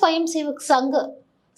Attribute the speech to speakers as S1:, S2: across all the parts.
S1: స్వయం సేవక్ సంఘ్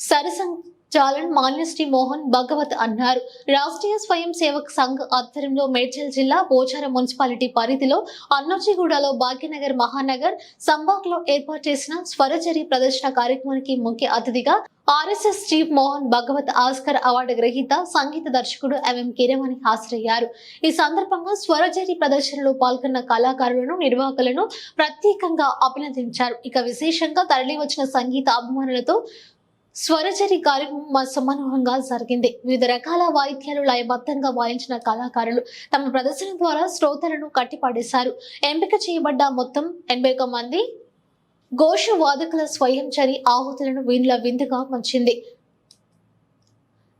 S1: सरसंघचालन मान्य श्री मोहन भगवत अन्नारू राष्ट्रीय स्वयं सेवक संघ आध्वर्यंलो మేడ్చల్ జిల్లా పోచారం మున్సిపాలిటీ పరిధిలో అన్నర్జిగూడలో భాగ్యనగర్ మహానగర్ సంబాగ్లో ఏర్పాటు చేసిన స్వరజరి ప్రదర్శన కార్యక్రమానికి ముఖ్య అతిథిగా RSS chief Mohan Bhagwat Oscar award గ్రహీత సంగీత దర్శకుడు ఎంఎం కిరమణి హాజరయ్యారు। ఈ సందర్భంగా స్వరజరి ప్రదర్శనలో పాల్గొన్న కళాకారులను నిర్వాహకులను ప్రత్యేకంగా అభినందించారు। ఇక విశేషంగా తరలివచ్చిన సంగీత అభిమానులతో స్వరజరి కార్యక్రమం సమానంగా జరిగింది। వివిధ రకాల వాయిద్యాలు లయబద్ధంగా వాయించిన కళాకారులు తమ ప్రదర్శన ద్వారా శ్రోతలను కట్టిపడేశారు। ఎంపిక చేయబడ్డ మొత్తం 81 మంది ఘోష వాదకుల స్వయంచరి ఆహుతులను వీణుల విందుగా మంచింది।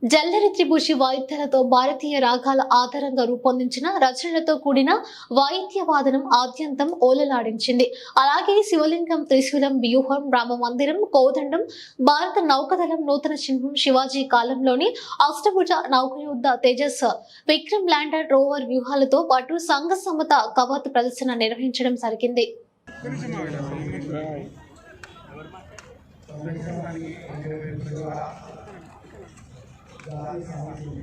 S1: జల్లరి త్రిభుషి వాయిద్యాలతో భారతీయ రాగాల ఆధారంగా రూపొందించిన రచనలతో కూడిన వాయిద్య వాదనం ఆద్యంతం ఓలలాడించింది। అలాగే శివలింగం, త్రిశూలం, వ్యూహం, రామ మందిరం, కోదండం, భారత నౌకదళం, నూతన చిహ్నం, శివాజీ కాలంలోని అష్టభుజ నౌకయుద్ధ తేజస్, విక్రమ్ ల్యాండర్ రోవర్ వ్యూహాలతో పాటు సంఘ సమ్మత కవాతు ప్రదర్శన నిర్వహించడం జరిగింది।
S2: जाती